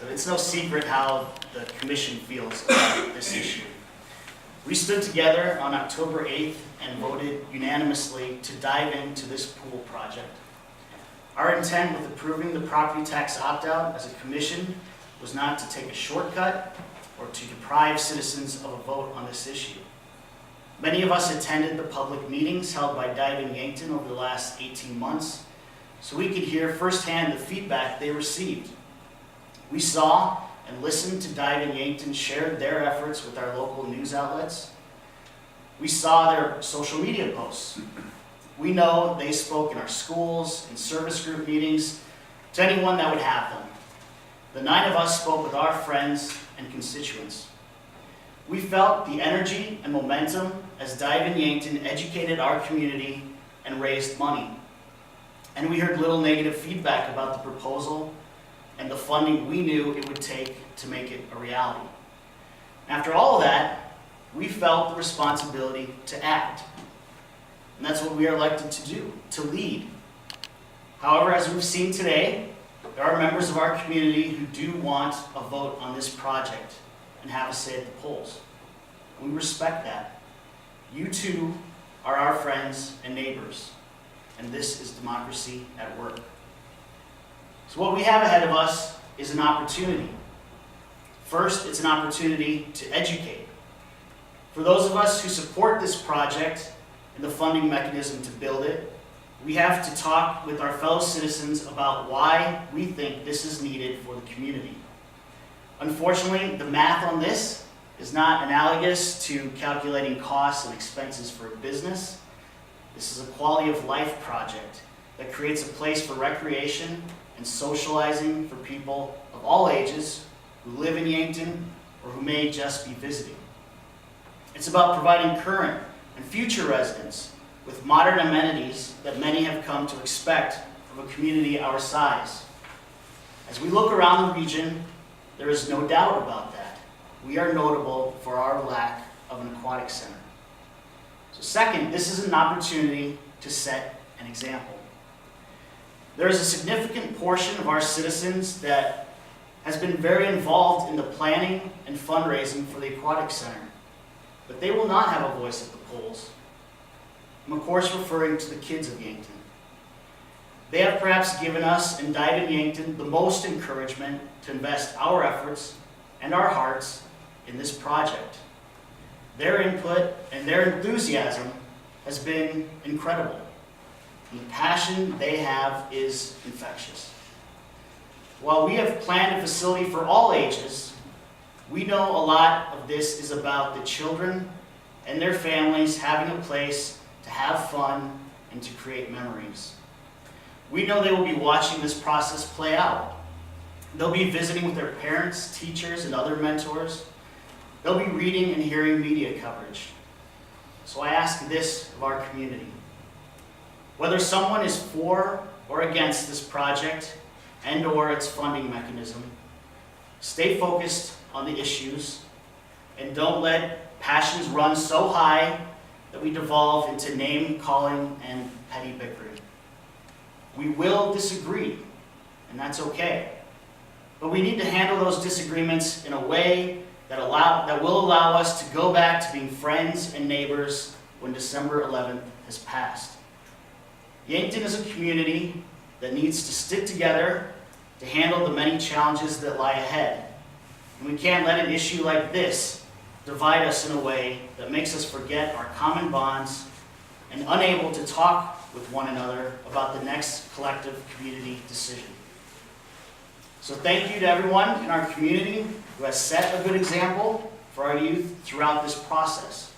So it's no secret how the commission feels about this issue. We stood together on October 8th and voted unanimously to dive into this pool project. Our intent with approving the property tax opt-out as a commission was not to take a shortcut or to deprive citizens of a vote on this issue. Many of us attended the public meetings held by Dive in Yankton over the last 18 months, so we could hear firsthand the feedback they received. We saw and listened to Dive in Yankton share their efforts with our local news outlets. We saw their social media posts. We know they spoke in our schools, in service group meetings, to anyone that would have them. The 9 of us spoke with our friends and constituents. We felt the energy and momentum as Dive in Yankton educated our community and raised money. And we heard little negative feedback about the proposal and the funding we knew it would take to make it a reality. After all of that, we felt the responsibility to act. And that's what we are elected to do, to lead. However, as we've seen today, there are members of our community who do want a vote on this project and have a say at the polls. We respect that. You too are our friends and neighbors, and this is democracy at work. So what we have ahead of us is an opportunity. First, it's an opportunity to educate. For those of us who support this project and the funding mechanism to build it, we have to talk with our fellow citizens about why we think this is needed for the community. Unfortunately, the math on this is not analogous to calculating costs and expenses for a business. This is a quality of life project that creates a place for recreation and socializing for people of all ages who live in Yankton or who may just be visiting. It's about providing current and future residents with modern amenities that many have come to expect from a community our size. As we look around the region, there is no doubt about that. We are notable for our lack of an aquatic center. So second, this is an opportunity to set an example. There is a significant portion of our citizens that has been very involved in the planning and fundraising for the aquatic center, but they will not have a voice at the polls. I'm of course referring to the kids of Yankton. They have perhaps given us and Dive in Yankton the most encouragement to invest our efforts and our hearts in this project. Their input and their enthusiasm has been incredible. And the passion they have is infectious. While we have planned a facility for all ages, we know a lot of this is about the children and their families having a place to have fun and to create memories. We know they will be watching this process play out. They'll be visiting with their parents, teachers, and other mentors. They'll be reading and hearing media coverage. So I ask this of our community. Whether someone is for or against this project and/or its funding mechanism, stay focused on the issues and don't let passions run so high that we devolve into name-calling and petty bickering. We will disagree, and that's okay. But we need to handle those disagreements in a way that will allow us to go back to being friends and neighbors when December 11th has passed. Yankton is a community that needs to stick together to handle the many challenges that lie ahead. And we can't let an issue like this divide us in a way that makes us forget our common bonds and unable to talk with one another about the next collective community decision. So thank you to everyone in our community who has set a good example for our youth throughout this process.